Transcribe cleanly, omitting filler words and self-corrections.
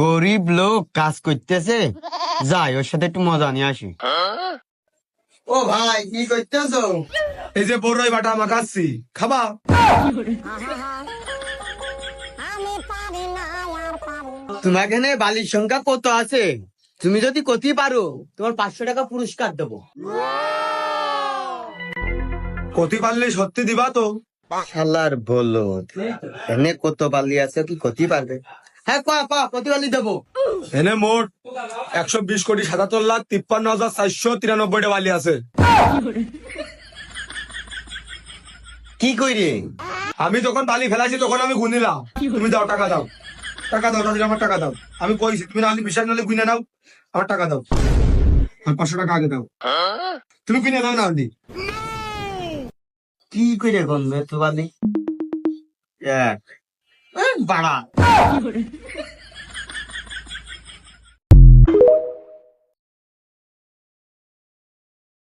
গরিব লোক কাজ করতেছে, যাই ওর সাথে একটু মজা নিয়ে আসি। ও ভাই, কি করতেছো? এই যে বড়ই বাটা মাখাচ্ছি, খাবা? তোমার এখানে বালির সংখ্যা কত আছে? তুমি যদি কতি পারো, তোমার 500 টাকা পুরস্কার দেবো। কতি পারলে সত্যি দিবা তো? শালার বলো, এনে কত বালি আছে, কি কতি পারবে? হ্যাঁ, কতি বালি দেবো? এনে মোট 120,77,53,493 বালি আছে। কি কইরে? আমি যখন বালি ফেলাইছি তখন আমি গুনিলাম। তুমি দাও, টাকা দাও, টাকা দাও, তাহলে আমার টাকা দাও। আমি কইছি তুমি নাহলে বিশ্বাস নাহলে গুনে নাও, আমার টাকা দাও। আর 500 টাকা আগে দাও, তুমি কিনে দাও না আন্টি। কি কইরে গন্ধ তো বালি? এক বাড়া